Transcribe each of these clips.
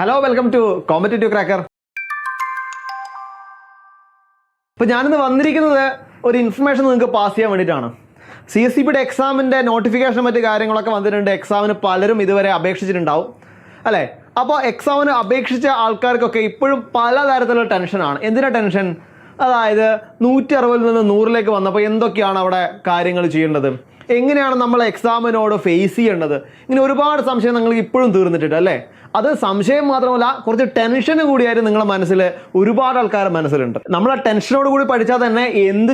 Hello, welcome to competitive cracker. ഇപ്പോൾ ഞാനിന്ന് വന്നിരിക്കുന്നത് ഒരു ഇൻഫർമേഷൻ നിങ്ങൾക്ക് പാസ് ചെയ്യാൻ വേണ്ടിയിട്ടാണ്. CSEBയുടെ എക്സാമിൻ്റെ നോട്ടിഫിക്കേഷൻ മറ്റ് കാര്യങ്ങളൊക്കെ വന്നിട്ടുണ്ട്. എക്സാമിന് പലരും ഇതുവരെ അപേക്ഷിച്ചിട്ടുണ്ടാവും അല്ലേ? അപ്പോൾ എക്സാമിന് അപേക്ഷിച്ച ആൾക്കാർക്കൊക്കെ ഇപ്പോഴും പലതരത്തിലുള്ള ടെൻഷനാണ്. എന്തിനാ ടെൻഷൻ? അതായത് 160 നിന്ന് 100ലേക്ക് വന്നപ്പോൾ എന്തൊക്കെയാണ് അവിടെ കാര്യങ്ങൾ ചെയ്യേണ്ടത്, എങ്ങനെയാണ് നമ്മൾ എക്സാമിനോട് ഫേസ് ചെയ്യേണ്ടത്, ഇങ്ങനെ ഒരുപാട് സംശയം നിങ്ങൾക്ക് ഇപ്പോഴും തീർന്നിട്ടുണ്ട് അല്ലേ? അത് സംശയം മാത്രമല്ല, കുറച്ച് ടെൻഷൻ കൂടിയായിട്ട് നിങ്ങളുടെ മനസ്സിൽ ഒരുപാട് ആൾക്കാരുടെ മനസ്സിലുണ്ട്. നമ്മൾ ആ ടെൻഷനോട് കൂടി പഠിച്ചാൽ തന്നെ എന്ത്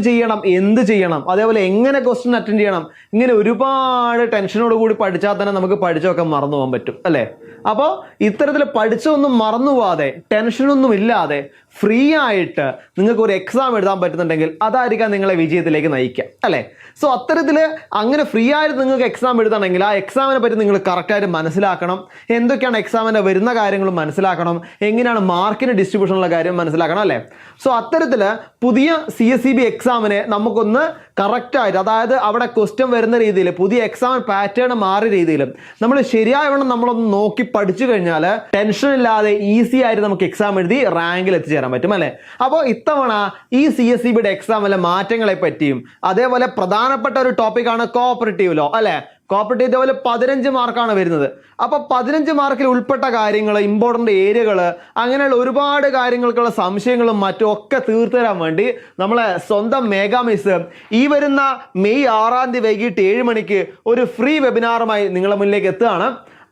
ചെയ്യണം, അതേപോലെ എങ്ങനെ ക്വസ്റ്റ്യൻ അറ്റൻഡ് ചെയ്യണം, ഇങ്ങനെ ഒരുപാട് ടെൻഷനോട് കൂടി പഠിച്ചാൽ തന്നെ നമുക്ക് പഠിച്ചൊക്കെ മറന്നു പോകാൻ പറ്റും അല്ലേ? അപ്പോൾ ഇത്തരത്തിൽ പഠിച്ചൊന്നും മറന്നു പോവാതെ, ടെൻഷനൊന്നും ഇല്ലാതെ ഫ്രീ ആയിട്ട് നിങ്ങൾക്ക് ഒരു എക്സാം എഴുതാൻ പറ്റുന്നുണ്ടെങ്കിൽ അതായിരിക്കാം നിങ്ങളെ വിജയത്തിലേക്ക് നയിക്കുക അല്ലേ? സോ അത്തരത്തിൽ അങ്ങനെ ഫ്രീ ആയിട്ട് നിങ്ങൾക്ക് എക്സാം എഴുതണമെങ്കിൽ ആ എക്സാമിനെ പറ്റി നിങ്ങൾ കറക്റ്റായിട്ട് മനസ്സിലാക്കണം. എന്തൊക്കെയാണ് എക്സാമിൻ്റെ വരുന്ന കാര്യങ്ങളും മനസ്സിലാക്കണം, എങ്ങനെയാണ് മാർക്കിന് ഡിസ്ട്രിബ്യൂഷനുള്ള കാര്യം മനസ്സിലാക്കണം അല്ലേ? സോ അത്തരത്തിൽ പുതിയ CSEB എക്സാമിനെ നമുക്കൊന്ന് കറക്റ്റായിട്ട്, അതായത് അവിടെ ക്വസ്റ്റ്യൻ വരുന്ന രീതിയിൽ, പുതിയ എക്സാം പാറ്റേൺ മാറിയ രീതിയിൽ നമ്മൾ ശരിയായവണ്ണം നമ്മളൊന്ന് നോക്കി പഠിച്ചു കഴിഞ്ഞാൽ ടെൻഷൻ ഇല്ലാതെ ഈസി ആയിട്ട് നമുക്ക് എക്സാം എഴുതി റാങ്കിൽ എത്തിച്ചേരാൻ പറ്റും അല്ലേ? അപ്പോൾ ഇത്തവണ ഈ CSEBയുടെ എക്സാമിലെ മാറ്റങ്ങളെ പറ്റിയും അതേപോലെ പ്രധാനപ്പെട്ട ഒരു ടോപ്പിക്കാണ് കോഓപ്പറേറ്റീവ് ലോ അല്ലേ? കോപ്പറേറ്റീവ് ലെവൽ 15 മാർക്കാണ് വരുന്നത്. അപ്പോൾ 15 മാർക്കിൽ ഉൾപ്പെട്ട കാര്യങ്ങൾ, ഇമ്പോർട്ടൻ്റ് ഏരിയകൾ, അങ്ങനെയുള്ള ഒരുപാട് കാര്യങ്ങൾക്കുള്ള സംശയങ്ങളും മറ്റും ഒക്കെ തീർത്തു തരാൻ വേണ്ടി നമ്മളെ സ്വന്തം മെഗാ മിസ് ഈ വരുന്ന മെയ് 6-ാം തീയതി വൈകിട്ട് 7 മണിക്ക് ഒരു ഫ്രീ വെബിനാറുമായി നിങ്ങളുടെ മുന്നിലേക്ക് എത്തുകയാണ്.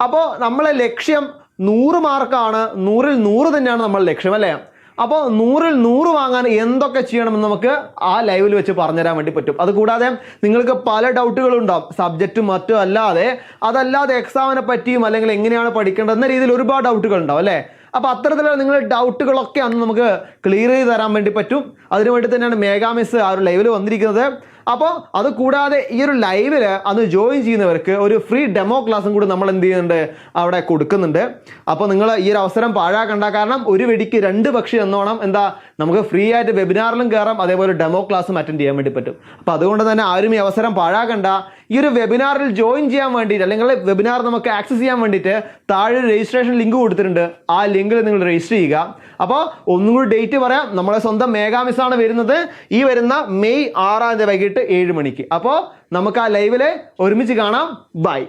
അപ്പോൾ നമ്മളെ ലക്ഷ്യം 100 മാർക്കാണ്, 100ൽ 100 തന്നെയാണ് നമ്മുടെ ലക്ഷ്യം അല്ലേ? അപ്പോൾ 100ൽ 100 വാങ്ങാൻ എന്തൊക്കെ ചെയ്യണമെന്ന് നമുക്ക് ആ ലൈവിൽ വെച്ച് പറഞ്ഞുതരാൻ വേണ്ടി പറ്റും. അതുകൂടാതെ നിങ്ങൾക്ക് പല ഡൗട്ടുകളും ഉണ്ടാവും, സബ്ജക്റ്റും മറ്റും അല്ലാതെ, അതല്ലാതെ എക്സാമിനെ പറ്റിയും അല്ലെങ്കിൽ എങ്ങനെയാണ് പഠിക്കേണ്ടത് എന്ന രീതിയിൽ ഒരുപാട് ഡൗട്ടുകൾ ഉണ്ടാവും അല്ലേ? അപ്പോൾ അത്തരത്തിലുള്ള നിങ്ങളുടെ ഡൗട്ടുകളൊക്കെ അന്ന് നമുക്ക് ക്ലിയർ ചെയ്ത് തരാൻ വേണ്ടി പറ്റും. അതിനുവേണ്ടി തന്നെയാണ് മെഗാ മിസ് ആ ഒരു ലൈവിൽ വന്നിരിക്കുന്നത്. അപ്പോൾ അത് കൂടാതെ ഈ ഒരു ലൈവിൽ അന്ന് ജോയിൻ ചെയ്യുന്നവർക്ക് ഒരു ഫ്രീ ഡെമോ ക്ലാസ്സും കൂടി നമ്മൾ എന്ത് ചെയ്യുന്നുണ്ട്, അവിടെ കൊടുക്കുന്നുണ്ട്. അപ്പോൾ നിങ്ങൾ ഈ ഒരു അവസരം പാഴാക്കണ്ട. കാരണം ഒരു വെടിക്ക് 2 പക്ഷി എന്നോണം എന്താ, നമുക്ക് ഫ്രീ ആയിട്ട് വെബിനാറിലും കയറാം, അതേപോലെ ഡെമോ ക്ലാസ്സും അറ്റൻഡ് ചെയ്യാൻ വേണ്ടി പറ്റും. അപ്പോൾ അതുകൊണ്ട് തന്നെ ആരും ഈ അവസരം പാഴാക്കണ്ട. ഈ ഒരു വെബിനാറിൽ ജോയിൻ ചെയ്യാൻ വേണ്ടിയിട്ട്, അല്ലെങ്കിൽ വെബിനാർ നമുക്ക് ആക്സസ് ചെയ്യാൻ വേണ്ടിയിട്ട് താഴെ രജിസ്ട്രേഷൻ ലിങ്ക് കൊടുത്തിട്ടുണ്ട്. ആ ലിങ്കിൽ നിങ്ങൾ രജിസ്റ്റർ ചെയ്യുക. അപ്പോൾ ഒന്നും കൂടി ഡേറ്റ് പറയാം, നമ്മളെ സ്വന്തം മെഗാ മിസ് ആണ് വരുന്നത് ഈ വരുന്ന മെയ് 6-ാം തീയതി വൈകിട്ട് 7 മണിക്ക്. അപ്പോൾ നമുക്ക് ആ ലൈവില് ഒരുമിച്ച് കാണാം. ബൈ.